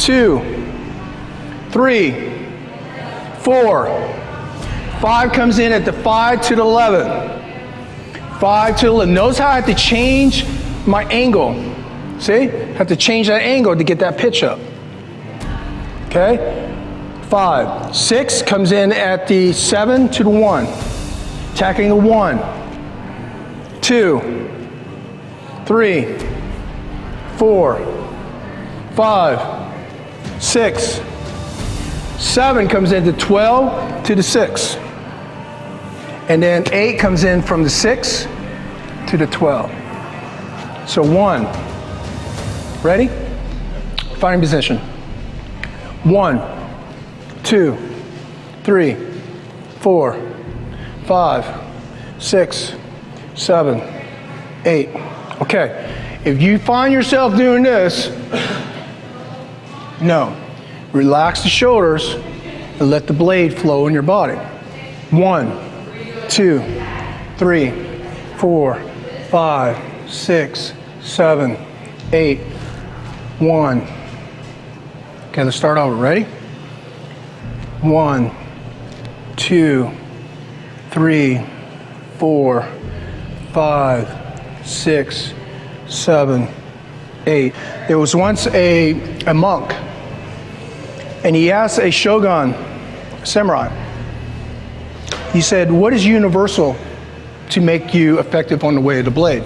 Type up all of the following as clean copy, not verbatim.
2, 3, 4. 5 comes in at the 5 to the 11. 5 to 11. Notice how I have to change my angle. See? I have to change that angle to get that pitch up. Okay? 5. 6 comes in at the 7 to the 1. Attacking the 1. 2, 3, 4, 5, 6. 7 comes into 12 to the 6. And then 8 comes in from the 6 to the 12. So 1. Ready? Fighting position. 1, 2, 3, 4, 5, 6, 7, 8. Okay. If you find yourself doing this, no. Relax the shoulders and let the blade flow in your body. 1, 2, 3, 4, 5, 6, 7, 8, 1. Okay, let's start over. Ready? 1, 2, 3, 4, 5, 6, 7, 8. There was once a monk, and he asked a shogun, a samurai, he said, what is universal to make you effective on the way of the blade?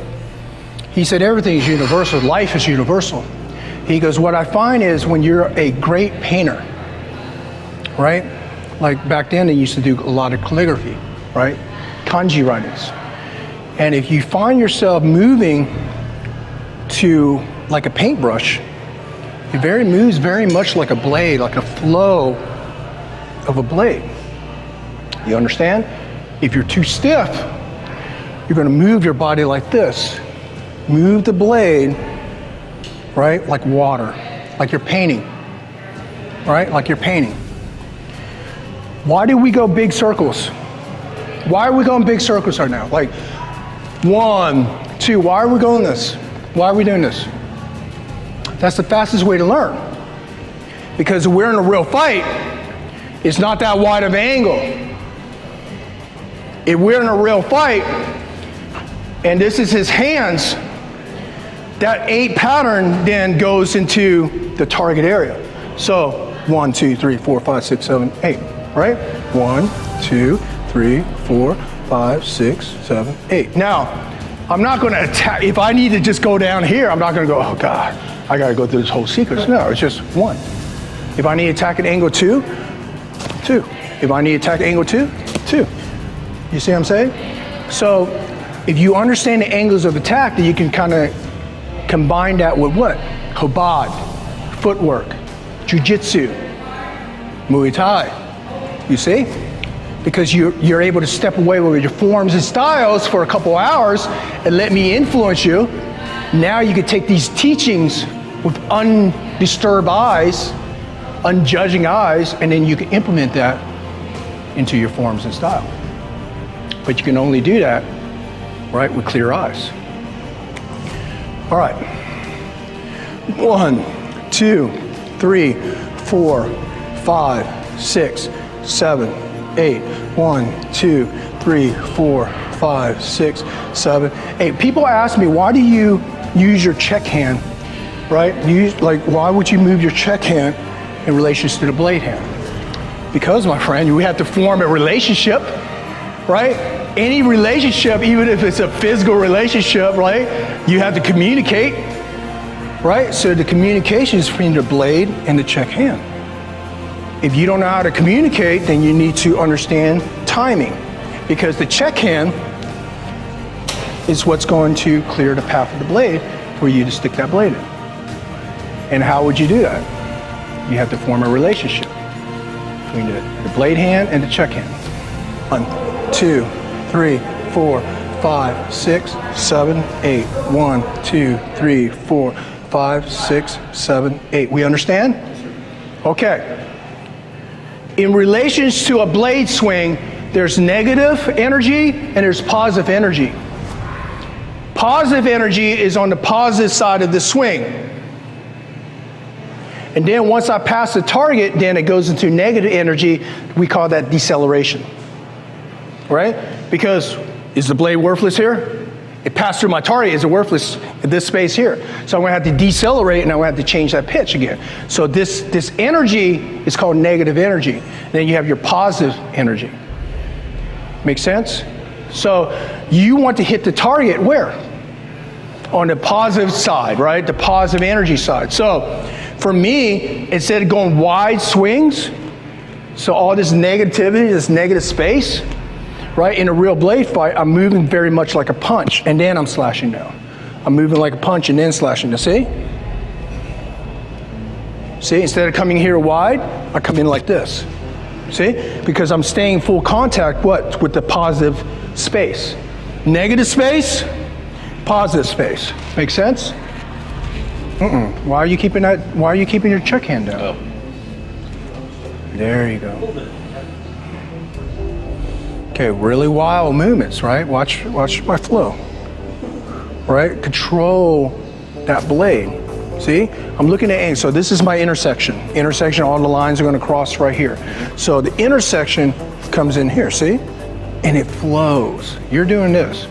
He said, everything is universal. Life is universal. He goes, what I find is when you're a great painter, right? Like back then they used to do a lot of calligraphy, right? Kanji writings. And if you find yourself moving to like a paintbrush, it moves very much like a blade, like a flow of a blade. You understand? If you're too stiff, you're going to move your body like this. Move the blade, right? Like water, like you're painting, right? Like you're painting. Why do we go big circles? Why are we going big circles right now? Like 1, 2, why are we going this? Why are we doing this? That's the fastest way to learn. Because if we're in a real fight, it's not that wide of an angle. If we're in a real fight, and this is his hands, that 8 pattern then goes into the target area. So 1, 2, 3, 4, 5, 6, 7, 8, right? 1, 2, 3, 4, 5, 6, 7, 8. Now, I'm not going to attack. If I need to just go down here, I'm not going to go, oh God, I got to go through this whole sequence. No, it's just 1. If I need to attack at angle 2, 2. If I need to attack at angle 2, 2. You see what I'm saying? So if you understand the angles of attack, then you can kind of combine that with what? Hobad, footwork, jiu-jitsu, Muay Thai. You see? Because you're able to step away with your forms and styles for a couple hours and let me influence you. Now you can take these teachings with undisturbed eyes, unjudging eyes, and then you can implement that into your forms and style. But you can only do that, right, with clear eyes. All right. 1, 2, 3, 4, 5, 6, 7, 8. 1, 2, 3, 4, 5, 6, 7, 8. People ask me, why do you use your check hand, right? Why would you move your check hand in relation to the blade hand? Because, my friend, we have to form a relationship, right? Any relationship, even if it's a physical relationship, right? You have to communicate, right? So the communication is between the blade and the check hand. If you don't know how to communicate, then you need to understand timing, because the check hand is what's going to clear the path of the blade for you to stick that blade in. And how would you do that? You have to form a relationship between the blade hand and the check hand. 1, 2, 3, 4, 5, 6, 7, 8. 1, 2, 3, 4, 5, 6, 7, 8. We understand? Okay. In relation to a blade swing, there's negative energy and there's positive energy. Positive energy is on the positive side of the swing. And then once I pass the target, then it goes into negative energy. We call that deceleration, right? Because is the blade worthless here? It passed through my target. Is it worthless in this space here? So I'm going to have to decelerate, and I'm going to have to change that pitch again. So this energy is called negative energy. And then you have your positive energy. Make sense? So you want to hit the target where? On the positive side, right? The positive energy side. So for me, instead of going wide swings, so all this negativity, this negative space, right? In a real blade fight, I'm moving very much like a punch, and then I'm slashing down. I'm moving like a punch and then slashing down. See? See, instead of coming here wide, I come in like this. See? Because I'm staying full contact, what? With the positive space. Negative space, positive space. Make sense? Why are you keeping that? Why are you keeping your check hand down? Oh. There you go. Okay, really wild movements, right? Watch my flow. Right? Control that blade. See? I'm looking at angles. So this is my intersection. Intersection, all the lines are going to cross right here. So the intersection comes in here, see? And it flows. You're doing this.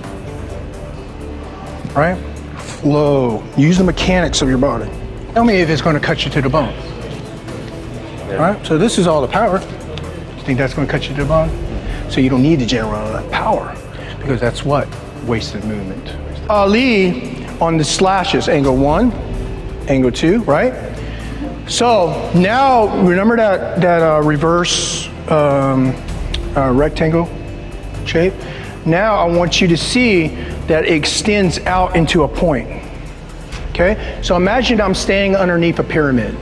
Right? Flow. Use the mechanics of your body. Tell me if it's going to cut you to the bone. Yeah. Right? So this is all the power. You think that's going to cut you to the bone? So you don't need to generate all that power, because that's what? Wasted movement. Ali on the slashes, angle 1, angle 2, right? So now remember that reverse rectangle shape? Now I want you to see that it extends out into a point. Okay? So imagine I'm standing underneath a pyramid.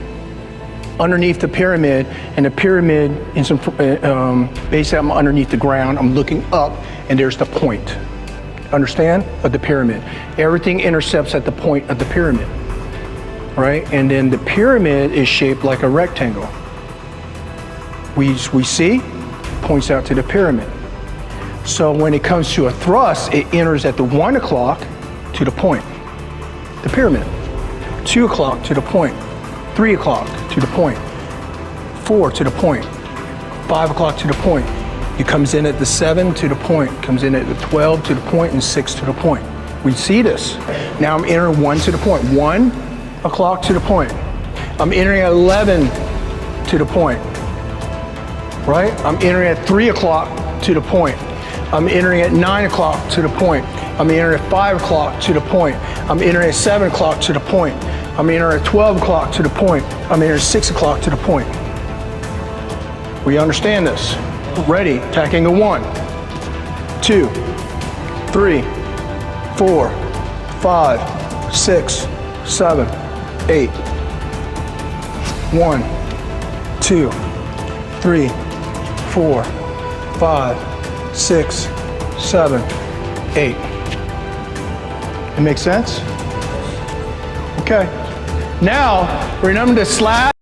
Underneath the pyramid, and the pyramid in some basically I'm underneath the ground, I'm looking up, and there's the point. Understand? Of the pyramid. Everything intercepts at the point of the pyramid. Right? And then the pyramid is shaped like a rectangle. We see, points out to the pyramid. So when it comes to a thrust, it enters at the 1 o'clock to the point, the pyramid. 2 o'clock to the point. 3 o'clock to the point, 4 to the point, 5 o'clock to the point. It comes in at the 7 to the point, comes in at the 12 to the point, and 6 to the point. We see this. Now I'm entering 1 to the point, 1 o'clock to the point. I'm entering at 11 to the point, right? I'm entering at 3 o'clock to the point. I'm entering at 9 o'clock to the point. I'm entering at 5 o'clock to the point. I'm entering at 7 o'clock to the point. I'm entering at 12 o'clock to the point. I'm entering at 6 o'clock to the point. We understand this. Ready, attack angle 1, 2, 3, 4, 5, 6, 7, 8. 1, 2, 3, 4, 5, 6, 7, 8. It makes sense? Okay. Now, remember to slash.